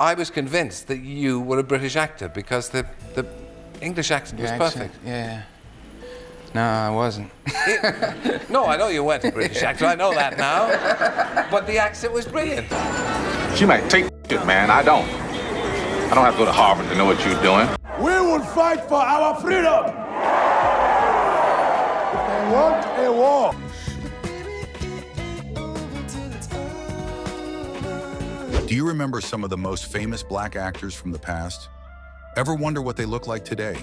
I was convinced that you were a British actor because the English accent was perfect. Yeah. No, I wasn't. No, I know you weren't a British actor, I know that now. But the accent was brilliant. She might take it, man. I don't. I don't have to go to Harvard to know what you're doing. We will fight for our freedom. They want a war. Do you remember some of the most famous black actors from the past? Ever wonder what they look like today?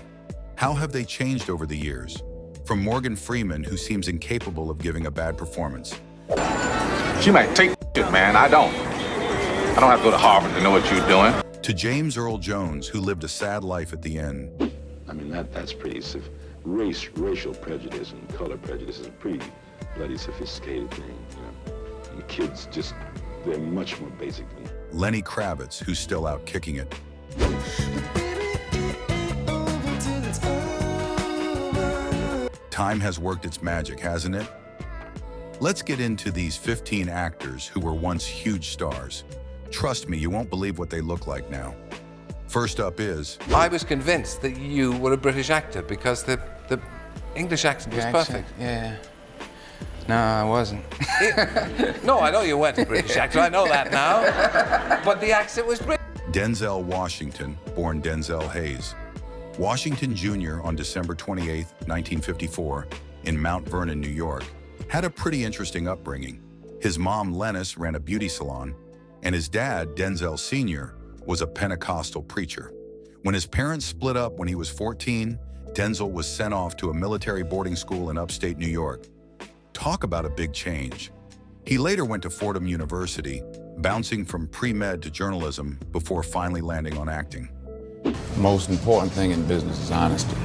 How have they changed over the years? From Morgan Freeman, who seems incapable of giving a bad performance. She might take it, man. I don't. I don't have to go to Harvard to know what you're doing. To James Earl Jones, who lived a sad life at the end. I mean, that's pretty racial prejudice and color prejudice is a pretty bloody sophisticated thing, you know. And the kids just, they're much more basic than Lenny Kravitz, who's still out kicking it. Time has worked its magic, hasn't it? Let's get into these 15 actors who were once huge stars. Trust me, you won't believe what they look like now. First up is... I was convinced that you were a British actor because the English accent was perfect. Yeah. No, I wasn't. No, I know you weren't a British actor, I know that now. But the accent was brilliant. Denzel Washington, born Denzel Hayes. Washington Jr. on December 28, 1954, in Mount Vernon, New York, had a pretty interesting upbringing. His mom, Lennis, ran a beauty salon, and his dad, Denzel Sr., was a Pentecostal preacher. When his parents split up when he was 14, Denzel was sent off to a military boarding school in upstate New York. Talk about a big change. He later went to Fordham University, bouncing from pre-med to journalism before finally landing on acting. The most important thing in business is honesty,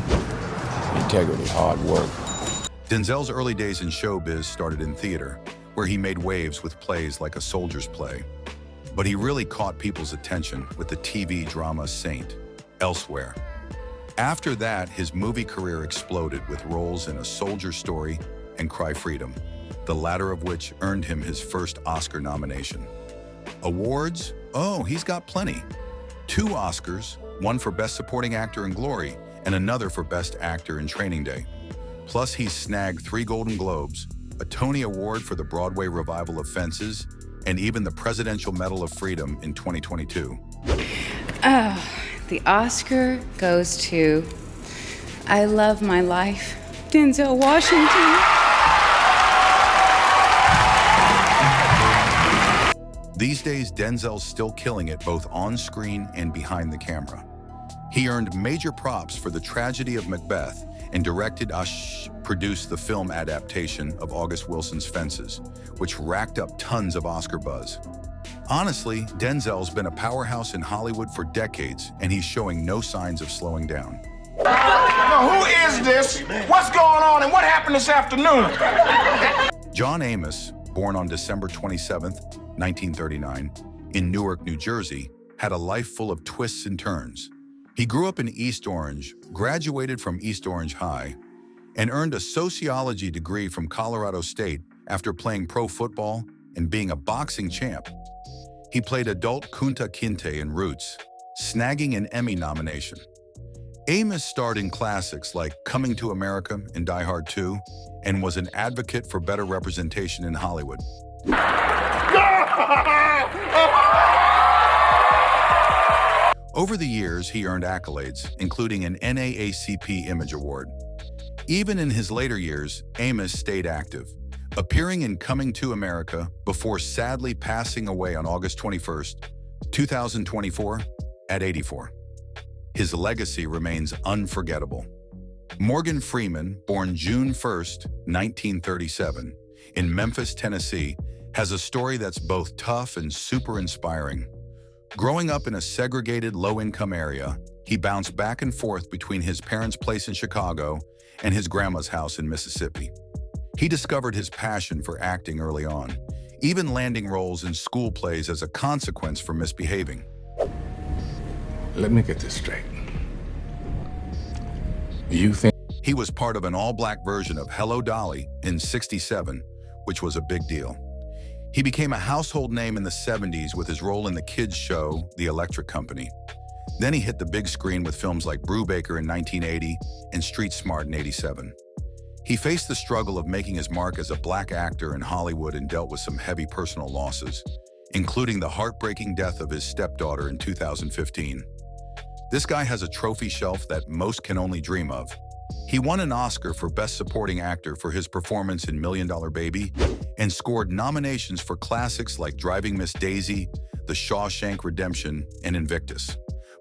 integrity, hard work. Denzel's early days in showbiz started in theater, where he made waves with plays like A Soldier's Play. But he really caught people's attention with the TV drama Saint, Elsewhere. After that, his movie career exploded with roles in A Soldier's Story and Cry Freedom, the latter of which earned him his first Oscar nomination. Awards? Oh, he's got plenty. 2 Oscars, one for Best Supporting Actor in Glory and another for Best Actor in Training Day. Plus, he's snagged 3 Golden Globes, a Tony Award for the Broadway revival of Fences, and even the Presidential Medal of Freedom in 2022. Oh, the Oscar goes to I Love My Life, Denzel Washington. These days, Denzel's still killing it both on screen and behind the camera. He earned major props for The Tragedy of Macbeth and produced the film adaptation of August Wilson's Fences, which racked up tons of Oscar buzz. Honestly, Denzel's been a powerhouse in Hollywood for decades, and he's showing no signs of slowing down. Now, who is this? What's going on, and what happened this afternoon? John Amos, born on December 27, 1939, in Newark, New Jersey, had a life full of twists and turns. He grew up in East Orange, graduated from East Orange High, and earned a sociology degree from Colorado State after playing pro football and being a boxing champ. He played adult Kunta Kinte in Roots, snagging an Emmy nomination. Amos starred in classics like Coming to America and Die Hard 2, and was an advocate for better representation in Hollywood. Over the years, he earned accolades, including an NAACP Image Award. Even in his later years, Amos stayed active, appearing in Coming to America before sadly passing away on August 21st, 2024, at 84. His legacy remains unforgettable. Morgan Freeman, born June 1st, 1937, in Memphis, Tennessee, has a story that's both tough and super inspiring. Growing up in a segregated, low-income area, he bounced back and forth between his parents' place in Chicago and his grandma's house in Mississippi. He discovered his passion for acting early on, even landing roles in school plays as a consequence for misbehaving. Let me get this straight. You think... He was part of an all-black version of Hello, Dolly in '67, which was a big deal. He became a household name in the 70s with his role in the kids' show, The Electric Company. Then he hit the big screen with films like Brubaker in 1980 and Street Smart in '87. He faced the struggle of making his mark as a black actor in Hollywood and dealt with some heavy personal losses, including the heartbreaking death of his stepdaughter in 2015. This guy has a trophy shelf that most can only dream of. He won an Oscar for Best Supporting Actor for his performance in $1 Million Baby and scored nominations for classics like Driving Miss Daisy, The Shawshank Redemption, and Invictus.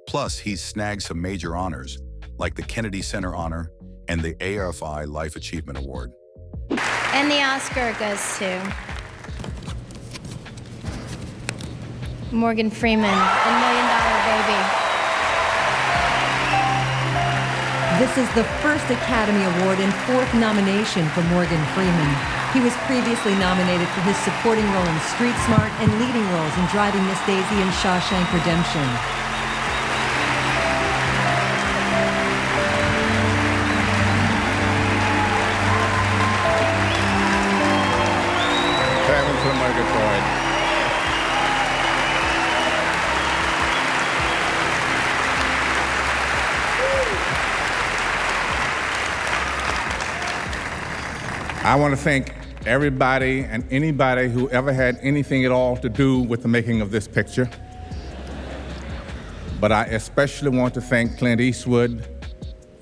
Plus, he's snagged some major honors, like the Kennedy Center Honor and the AFI Life Achievement Award. And the Oscar goes to Morgan Freeman, in $1 Million Baby. This is the first Academy Award and fourth nomination for Morgan Freeman. He was previously nominated for his supporting role in Street Smart and leading roles in Driving Miss Daisy and Shawshank Redemption. Traveling to Murgatroyd. I want to thank everybody and anybody who ever had anything at all to do with the making of this picture. But I especially want to thank Clint Eastwood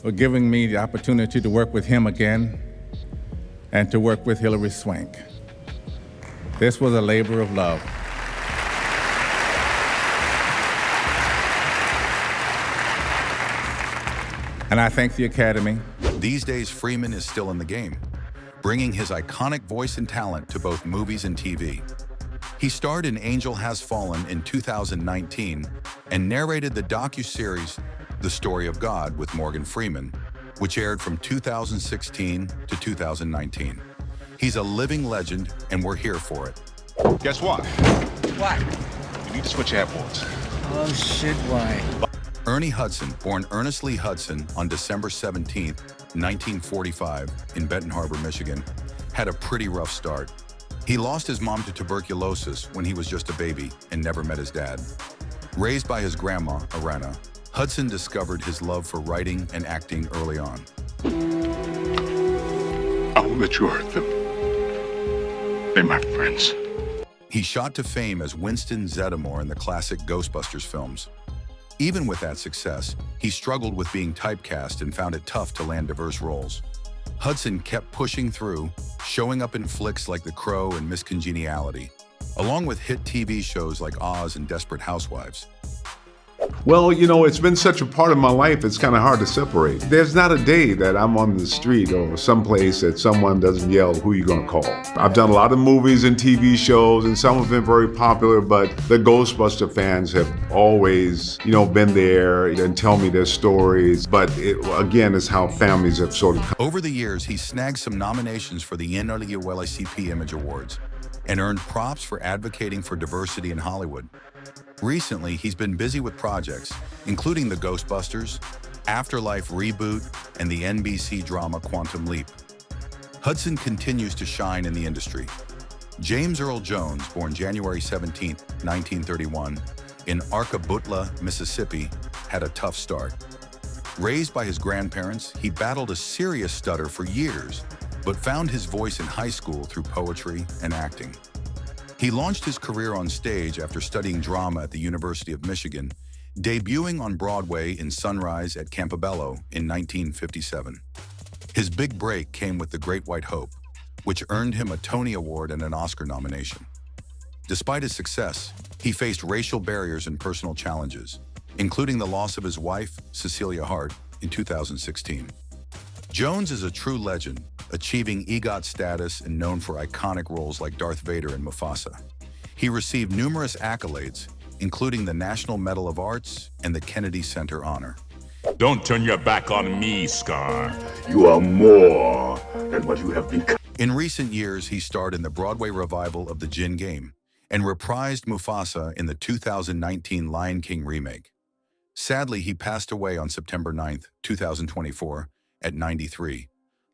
for giving me the opportunity to work with him again and to work with Hilary Swank. This was a labor of love. And I thank the Academy. These days, Freeman is still in the game, bringing his iconic voice and talent to both movies and TV. He starred in Angel Has Fallen in 2019 and narrated the docuseries The Story of God with Morgan Freeman, which aired from 2016 to 2019. He's a living legend, and we're here for it. Guess what? What? You need to switch airports. Oh, shit, why? Ernie Hudson, born Earnest Lee Hudson on December 17, 1945, in Benton Harbor, Michigan, had a pretty rough start. He lost his mom to tuberculosis when he was just a baby and never met his dad. Raised by his grandma, Arrana, Hudson discovered his love for writing and acting early on. I won't let you hurt them. They're my friends. He shot to fame as Winston Zeddemore in the classic Ghostbusters films. Even with that success, he struggled with being typecast and found it tough to land diverse roles. Hudson kept pushing through, showing up in flicks like The Crow and Miss Congeniality, along with hit TV shows like Oz and Desperate Housewives. Well, you know, it's been such a part of my life, it's kind of hard to separate. There's not a day that I'm on the street or someplace that someone doesn't yell, "Who you gonna call?" I've done a lot of movies and TV shows, and some have been very popular, but the Ghostbuster fans have always, been there and tell me their stories. But again, it's how families have sort of come. Over the years, he snagged some nominations for the NAACP Image Awards and earned props for advocating for diversity in Hollywood. Recently, he's been busy with projects, including the Ghostbusters, Afterlife reboot, and the NBC drama Quantum Leap. Hudson continues to shine in the industry. James Earl Jones, born January 17, 1931, in Arkabutla, Mississippi, had a tough start. Raised by his grandparents, he battled a serious stutter for years, but found his voice in high school through poetry and acting. He launched his career on stage after studying drama at the University of Michigan, debuting on Broadway in Sunrise at Campobello in 1957. His big break came with The Great White Hope, which earned him a Tony Award and an Oscar nomination. Despite his success, he faced racial barriers and personal challenges, including the loss of his wife, Cecilia Hart, in 2016. Jones is a true legend, achieving EGOT status and known for iconic roles like Darth Vader and Mufasa. He received numerous accolades, including the National Medal of Arts and the Kennedy Center Honor. Don't turn your back on me, Scar. You are more than what you have become. In recent years, he starred in the Broadway revival of The Jin Game and reprised Mufasa in the 2019 Lion King remake. Sadly, he passed away on September 9, 2024, at 93,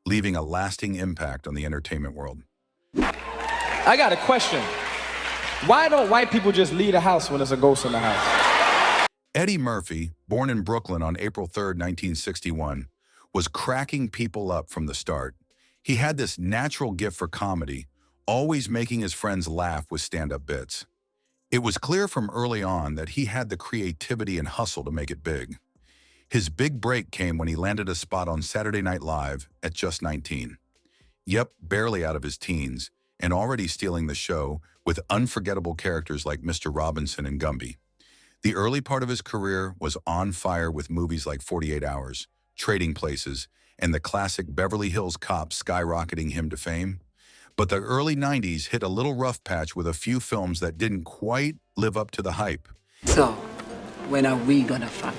leaving a lasting impact on the entertainment world. I got a question. Why don't white people just leave the house when there's a ghost in the house? Eddie Murphy, born in Brooklyn on April 3, 1961, was cracking people up from the start. He had this natural gift for comedy, always making his friends laugh with stand-up bits. It was clear from early on that he had the creativity and hustle to make it big. His big break came when he landed a spot on Saturday Night Live at just 19. Yep, barely out of his teens, and already stealing the show with unforgettable characters like Mr. Robinson and Gumby. The early part of his career was on fire with movies like 48 Hours, Trading Places, and the classic Beverly Hills Cop skyrocketing him to fame. But the early 90s hit a little rough patch with a few films that didn't quite live up to the hype. So, when are we gonna fuck?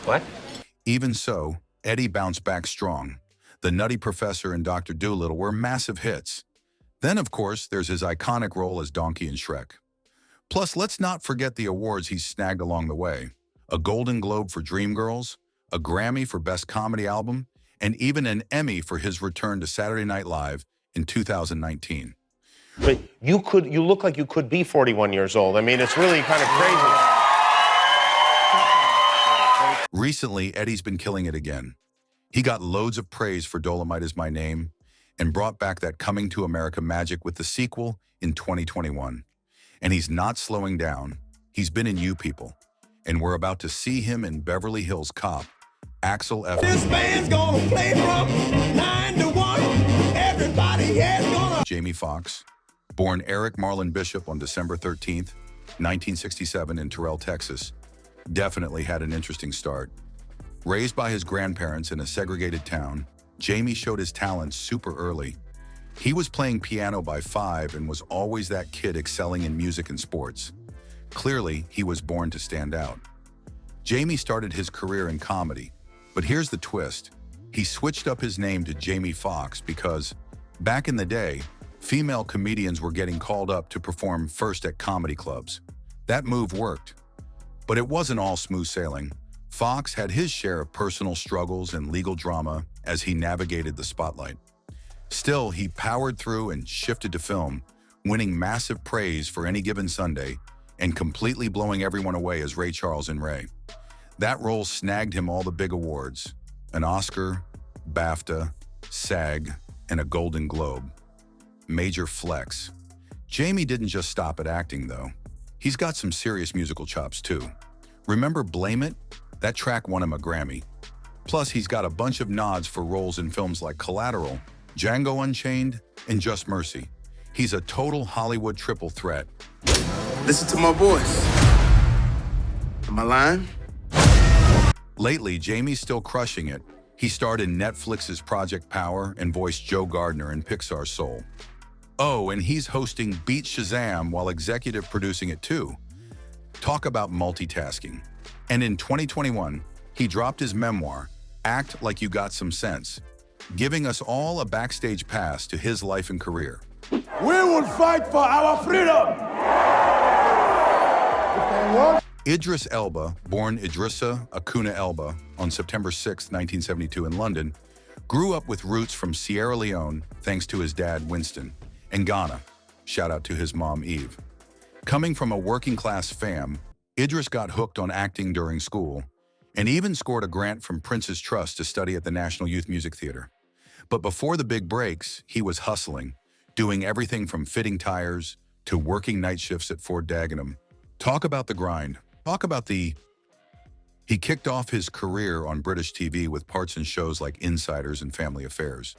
What? Even so, Eddie bounced back strong. The Nutty Professor and Dr. Dolittle were massive hits. Then, of course, there's his iconic role as Donkey in Shrek. Plus, let's not forget the awards he's snagged along the way. A Golden Globe for Dreamgirls, a Grammy for Best Comedy Album, and even an Emmy for his return to Saturday Night Live in 2019. But you look like you could be 41 years old. I mean, it's really kind of crazy. Recently, Eddie's been killing it again. He got loads of praise for Dolomite Is My Name and brought back that Coming to America magic with the sequel in 2021. And he's not slowing down. He's been in You People. And we're about to see him in Beverly Hills Cop, Axel F. This band's gonna play from 9 to 1. Everybody here's gonna... Jamie Foxx, born Eric Marlon Bishop on December 13th, 1967 in Terrell, Texas, definitely had an interesting start. Raised by his grandparents in a segregated town, Jamie showed his talents super early. He was playing piano by 5 and was always that kid excelling in music and sports. Clearly, he was born to stand out. Jamie started his career in comedy, but here's the twist. He switched up his name to Jamie Foxx because, back in the day, female comedians were getting called up to perform first at comedy clubs. That move worked. But it wasn't all smooth sailing. Foxx had his share of personal struggles and legal drama as he navigated the spotlight. Still, he powered through and shifted to film, winning massive praise for Any Given Sunday and completely blowing everyone away as Ray Charles in Ray. That role snagged him all the big awards, an Oscar, BAFTA, SAG, and a Golden Globe. Major flex. Jamie didn't just stop at acting, though. He's got some serious musical chops, too. Remember Blame It? That track won him a Grammy. Plus, he's got a bunch of nods for roles in films like Collateral, Django Unchained, and Just Mercy. He's a total Hollywood triple threat. Listen to my voice. Am I lying? Lately, Jamie's still crushing it. He starred in Netflix's Project Power and voiced Joe Gardner in Pixar's Soul. Oh, and he's hosting Beat Shazam while executive producing it too. Talk about multitasking. And in 2021, he dropped his memoir, Act Like You Got Some Sense, giving us all a backstage pass to his life and career. We will fight for our freedom! Idris Elba, born Idrissa Acuna Elba on September 6, 1972 in London, grew up with roots from Sierra Leone thanks to his dad, Winston, and Ghana, shout out to his mom, Eve. Coming from a working-class fam, Idris got hooked on acting during school and even scored a grant from Prince's Trust to study at the National Youth Music Theater. But before the big breaks, he was hustling, doing everything from fitting tires to working night shifts at Fort Dagenham. Talk about the grind. Talk about He kicked off his career on British TV with parts in shows like Insiders and Family Affairs.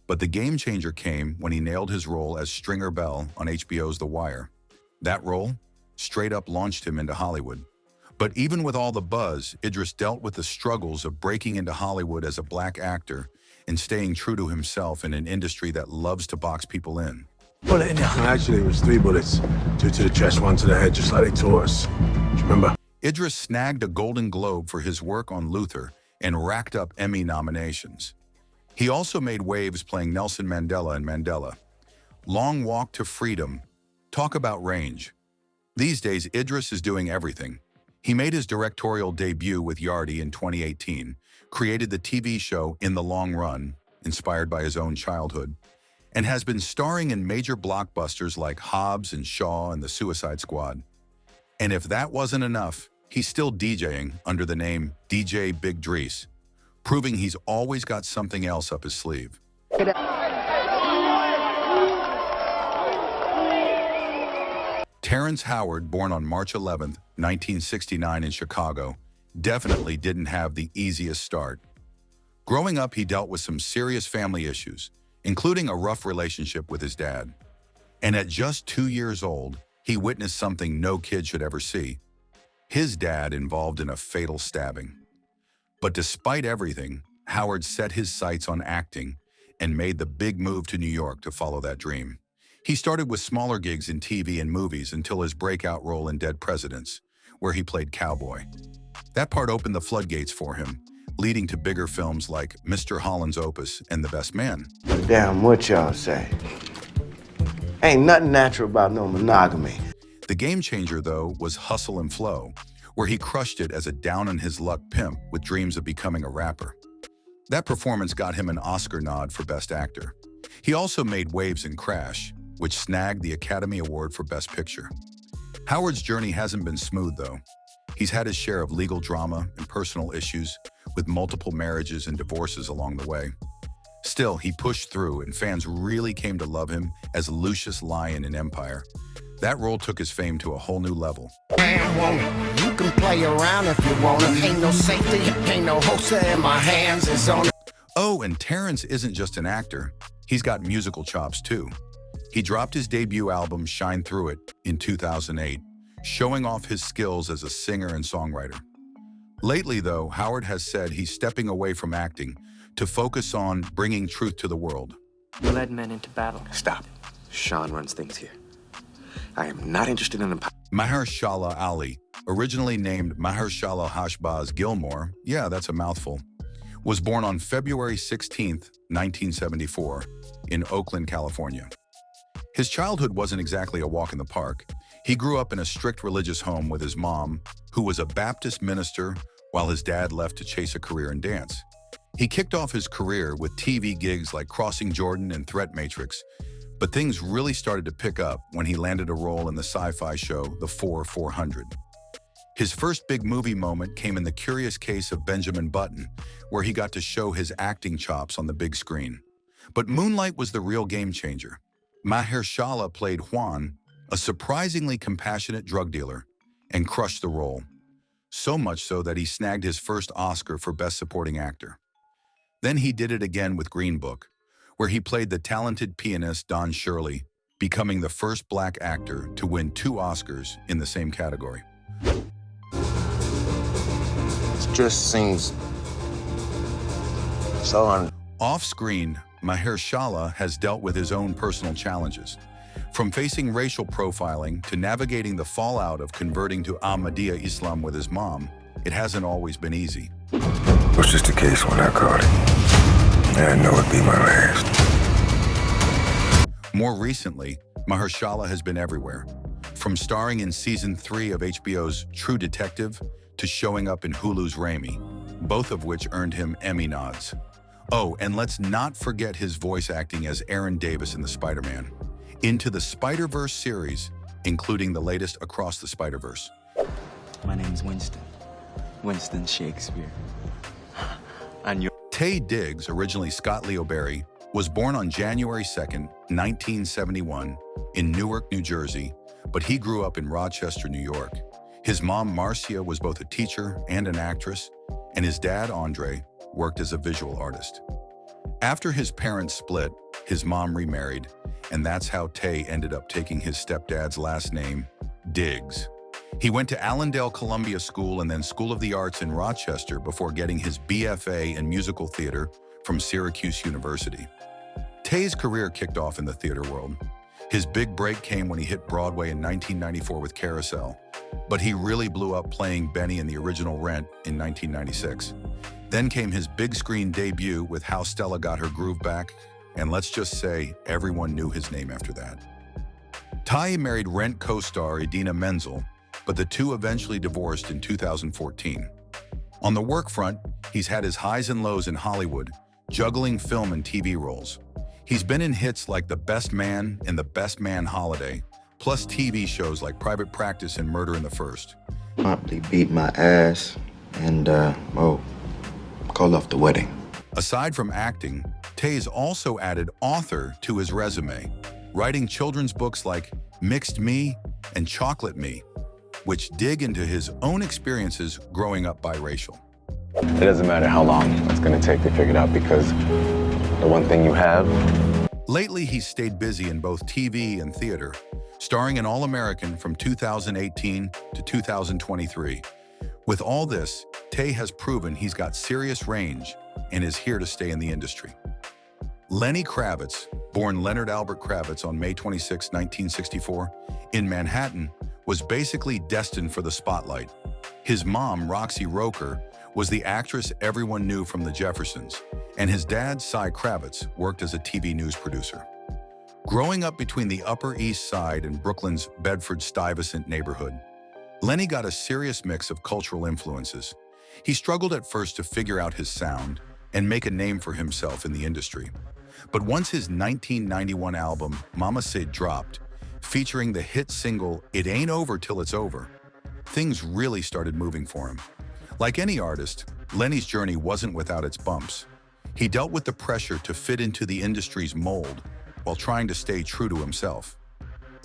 But the game changer came when he nailed his role as Stringer Bell on HBO's The Wire. That role straight up launched him into Hollywood. But even with all the buzz, Idris dealt with the struggles of breaking into Hollywood as a black actor and staying true to himself in an industry that loves to box people in. Bullet in there. Actually, it was 3 bullets. 2 to the chest, 1 to the head, just like they taught us. Do you remember? Idris snagged a Golden Globe for his work on Luther and racked up Emmy nominations. He also made waves playing Nelson Mandela in Mandela. Long Walk to Freedom. Talk about range. These days, Idris is doing everything. He made his directorial debut with Yardie in 2018, created the TV show In the Long Run, inspired by his own childhood, and has been starring in major blockbusters like Hobbs and Shaw and The Suicide Squad. And if that wasn't enough, he's still DJing under the name DJ Big Drees, proving he's always got something else up his sleeve. Terrence Howard, born on March 11, 1969 in Chicago, definitely didn't have the easiest start. Growing up, he dealt with some serious family issues, including a rough relationship with his dad. And at just 2 years old, he witnessed something no kid should ever see: his dad involved in a fatal stabbing. But despite everything, Howard set his sights on acting and made the big move to New York to follow that dream. He started with smaller gigs in TV and movies until his breakout role in Dead Presidents, where he played cowboy. That part opened the floodgates for him, leading to bigger films like Mr. Holland's Opus and The Best Man. Damn, what y'all say? Ain't nothing natural about no monogamy. The game changer, though, was Hustle and Flow, where he crushed it as a down-on-his-luck pimp with dreams of becoming a rapper. That performance got him an Oscar nod for Best Actor. He also made waves in Crash, which snagged the Academy Award for Best Picture. Howard's journey hasn't been smooth, though. He's had his share of legal drama and personal issues, with multiple marriages and divorces along the way. Still, he pushed through, and fans really came to love him as Lucius Lyon in Empire. That role took his fame to a whole new level. You can play around if you want it. Ain't no safety, ain't no holster in my hands. It's on. Oh, and Terrence isn't just an actor. He's got musical chops, too. He dropped his debut album, Shine Through It, in 2008, showing off his skills as a singer and songwriter. Lately, though, Howard has said he's stepping away from acting to focus on bringing truth to the world. You led men into battle. Stop. Sean runs things here. I am not interested in Mahershala Ali, originally named Mahershala Hashbaz Gilmore, yeah, that's a mouthful, was born on February 16, 1974, in Oakland, California. His childhood wasn't exactly a walk in the park. He grew up in a strict religious home with his mom, who was a Baptist minister, while his dad left to chase a career in dance. He kicked off his career with TV gigs like Crossing Jordan and Threat Matrix, but things really started to pick up when he landed a role in the sci-fi show The 400. His first big movie moment came in The Curious Case of Benjamin Button, where he got to show his acting chops on the big screen. But Moonlight was the real game changer. Mahershala played Juan, a surprisingly compassionate drug dealer, and crushed the role. So much so that he snagged his first Oscar for Best Supporting Actor. Then he did it again with Green Book, where he played the talented pianist Don Shirley, becoming the first black actor to win 2 Oscars in the same category. It just seems so Off-screen, Mahershala has dealt with his own personal challenges. From facing racial profiling to navigating the fallout of converting to Ahmadiyya Islam with his mom, it hasn't always been easy. It was just a case when I caught it. And I know it'd be my last. More recently, Mahershala has been everywhere. From starring in Season 3 of HBO's True Detective to showing up in Hulu's Raimi, both of which earned him Emmy nods. Oh, and let's not forget his voice acting as Aaron Davis in the Spider-Man. Into the Spider-Verse series, including the latest Across the Spider-Verse. My name's Winston. Winston Shakespeare. Taye Diggs, originally Scott Leo Berry, was born on January 2nd, 1971, in Newark, New Jersey, but he grew up in Rochester, New York. His mom, Marcia, was both a teacher and an actress, and his dad, Andre, worked as a visual artist. After his parents split, his mom remarried, and that's how Taye ended up taking his stepdad's last name, Diggs. He went to Allendale Columbia School and then School of the Arts in Rochester before getting his BFA in musical theater from Syracuse University. Taye's career kicked off in the theater world. His big break came when he hit Broadway in 1994 with Carousel, but he really blew up playing Benny in the original Rent in 1996. Then came his big screen debut with How Stella Got Her Groove Back, and let's just say everyone knew his name after that. Taye married Rent co-star Idina Menzel, but the two eventually divorced in 2014. On the work front, he's had his highs and lows in Hollywood, juggling film and TV roles. He's been in hits like The Best Man and The Best Man Holiday, plus TV shows like Private Practice and Murder in the First. Promptly beat my ass and, called off the wedding. Aside from acting, Taye's also added author to his resume, writing children's books like Mixed Me and Chocolate Me, which dig into his own experiences growing up biracial. It doesn't matter how long it's going to take to figure it out, because the one thing you have. Lately, he's stayed busy in both TV and theater, starring in All-American from 2018 to 2023. With all this, Taye has proven he's got serious range and is here to stay in the industry. Lenny Kravitz, born Leonard Albert Kravitz on May 26, 1964, in Manhattan, was basically destined for the spotlight. His mom, Roxy Roker, was the actress everyone knew from The Jeffersons, and his dad, Cy Kravitz, worked as a TV news producer. Growing up between the Upper East Side and Brooklyn's Bedford-Stuyvesant neighborhood, Lenny got a serious mix of cultural influences. He struggled at first to figure out his sound and make a name for himself in the industry. But once his 1991 album, Mama Said, dropped, featuring the hit single, It Ain't Over Till It's Over, things really started moving for him. Like any artist, Lenny's journey wasn't without its bumps. He dealt with the pressure to fit into the industry's mold while trying to stay true to himself.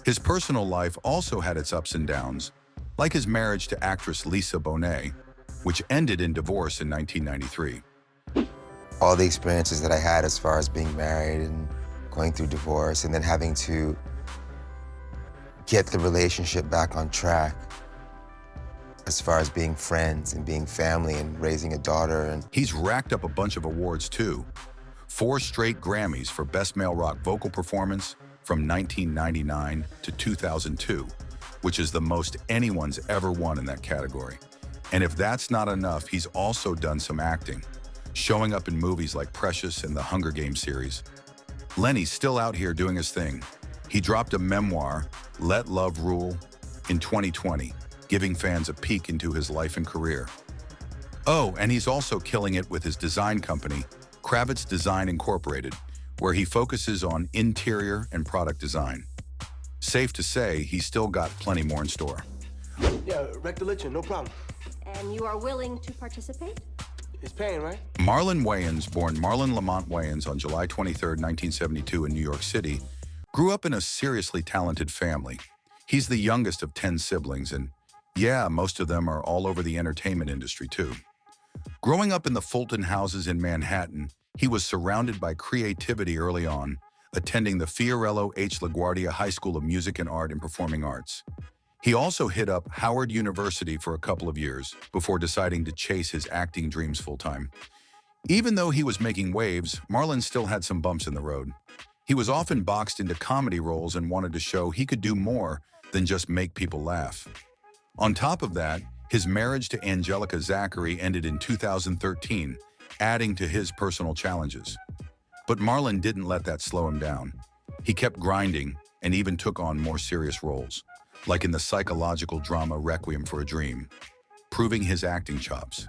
His personal life also had its ups and downs, like his marriage to actress Lisa Bonet, which ended in divorce in 1993. All the experiences that I had as far as being married and going through divorce and then having to get the relationship back on track as far as being friends and being family and raising a daughter. And he's racked up a bunch of awards too. 4 straight Grammys for Best Male Rock Vocal Performance from 1999 to 2002, which is the most anyone's ever won in that category. And if that's not enough, he's also done some acting, showing up in movies like Precious and the Hunger Games series. Lenny's still out here doing his thing. He dropped a memoir, Let Love Rule, in 2020, giving fans a peek into his life and career. Oh, and he's also killing it with his design company, Kravitz Design Incorporated, where he focuses on interior and product design. Safe to say, he's still got plenty more in store. Yeah, rectal litching, no problem. And you are willing to participate? It's paying, right? Marlon Wayans, born Marlon Lamont Wayans on July 23, 1972 in New York City, grew up in a seriously talented family. He's the youngest of 10 siblings, and yeah, most of them are all over the entertainment industry too. Growing up in the Fulton houses in Manhattan, he was surrounded by creativity early on, attending the Fiorello H. LaGuardia High School of Music and Art and Performing Arts. He also hit up Howard University for a couple of years before deciding to chase his acting dreams full-time. Even though he was making waves, Marlon still had some bumps in the road. He was often boxed into comedy roles and wanted to show he could do more than just make people laugh. On top of that, his marriage to Angelica Zachary ended in 2013, adding to his personal challenges. But Marlon didn't let that slow him down. He kept grinding and even took on more serious roles, like in the psychological drama Requiem for a Dream, proving his acting chops.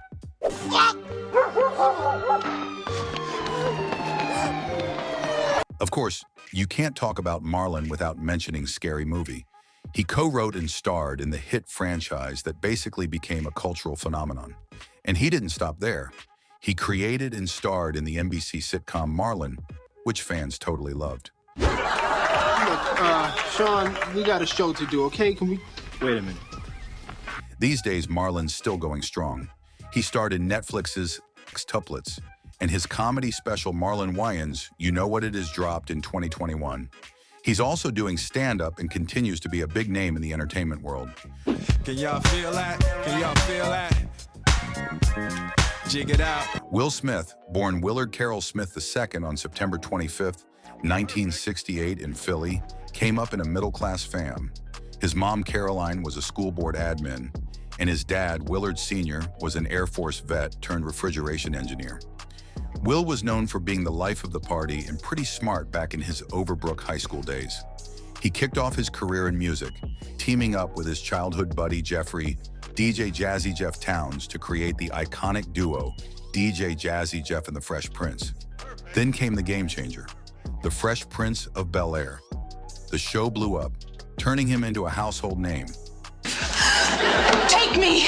Of course, you can't talk about Marlon without mentioning Scary Movie. He co-wrote and starred in the hit franchise that basically became a cultural phenomenon. And he didn't stop there. He created and starred in the NBC sitcom Marlon, which fans totally loved. Look, Sean, we got a show to do, okay? Can we... Wait a minute. These days, Marlon's still going strong. He starred in Netflix's Tuplets, and his comedy special Marlon Wayans, You Know What It Is, dropped in 2021. He's also doing stand-up and continues to be a big name in the entertainment world. Can y'all feel that? Can y'all feel that? Jig it out. Will Smith, born Willard Carroll Smith II on September 25th, 1968 in Philly, came up in a middle-class fam. His mom, Caroline, was a school board admin, and his dad, Willard Sr., was an Air Force vet turned refrigeration engineer. Will was known for being the life of the party and pretty smart back in his Overbrook high school days. He kicked off his career in music, teaming up with his childhood buddy Jeffrey, DJ Jazzy Jeff Towns, to create the iconic duo, DJ Jazzy Jeff and the Fresh Prince. Then came the game changer, The Fresh Prince of Bel-Air. The show blew up, turning him into a household name. Take me!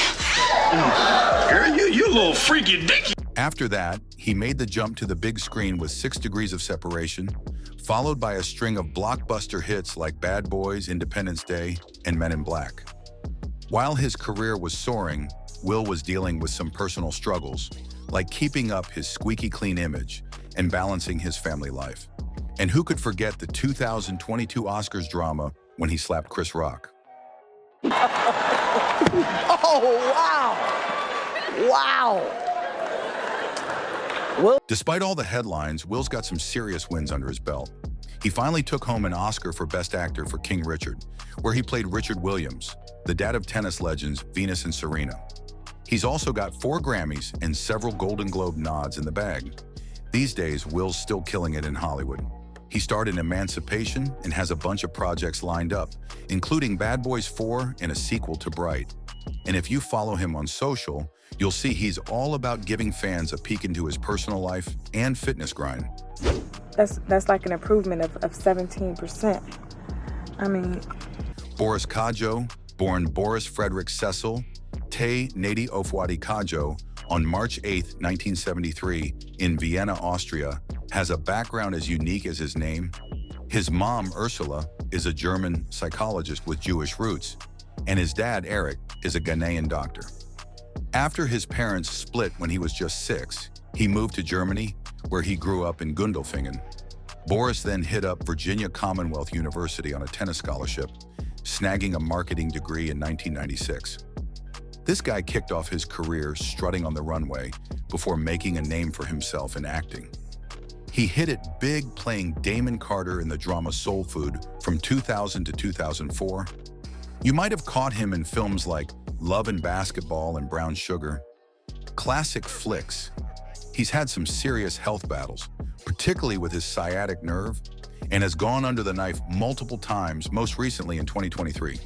Girl, you little freaky dicky. After that, he made the jump to the big screen with 6 Degrees of Separation, followed by a string of blockbuster hits like Bad Boys, Independence Day, and Men in Black. While his career was soaring, Will was dealing with some personal struggles, like keeping up his squeaky clean image and balancing his family life. And who could forget the 2022 Oscars drama when he slapped Chris Rock? Oh, wow! Wow! Despite all the headlines, Will's got some serious wins under his belt. He finally took home an Oscar for Best Actor for King Richard, where he played Richard Williams, the dad of tennis legends Venus and Serena. He's also got 4 Grammys and several Golden Globe nods in the bag. These days, Will's still killing it in Hollywood. He starred in Emancipation and has a bunch of projects lined up, including Bad Boys 4 and a sequel to Bright. And if you follow him on social, you'll see he's all about giving fans a peek into his personal life and fitness grind. That's like an improvement of 17%. I mean... Boris Kajo, born Boris Frederick Cecil Taye Nadi Ofwadi Kajo, on March 8, 1973, in Vienna, Austria, has a background as unique as his name. His mom, Ursula, is a German psychologist with Jewish roots, and his dad, Eric, is a Ghanaian doctor. After his parents split when he was just 6, he moved to Germany, where he grew up in Gundelfingen. Boris then hit up Virginia Commonwealth University on a tennis scholarship, snagging a marketing degree in 1996. This guy kicked off his career strutting on the runway before making a name for himself in acting. He hit it big playing Damon Carter in the drama Soul Food from 2000 to 2004. You might have caught him in films like Love and Basketball and Brown Sugar. Classic flicks. He's had some serious health battles, particularly with his sciatic nerve, and has gone under the knife multiple times, most recently in 2023.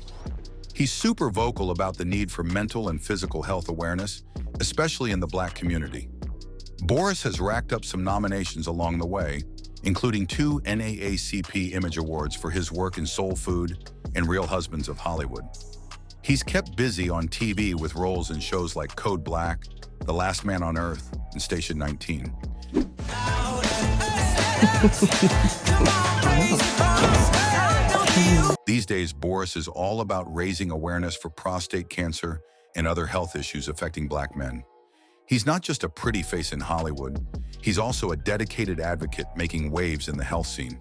He's super vocal about the need for mental and physical health awareness, especially in the Black community. Boris has racked up some nominations along the way, including 2 NAACP Image Awards for his work in Soul Food and Real Husbands of Hollywood. He's kept busy on TV with roles in shows like Code Black, The Last Man on Earth, and Station 19. These days, Boris is all about raising awareness for prostate cancer and other health issues affecting Black men. He's not just a pretty face in Hollywood, he's also a dedicated advocate making waves in the health scene.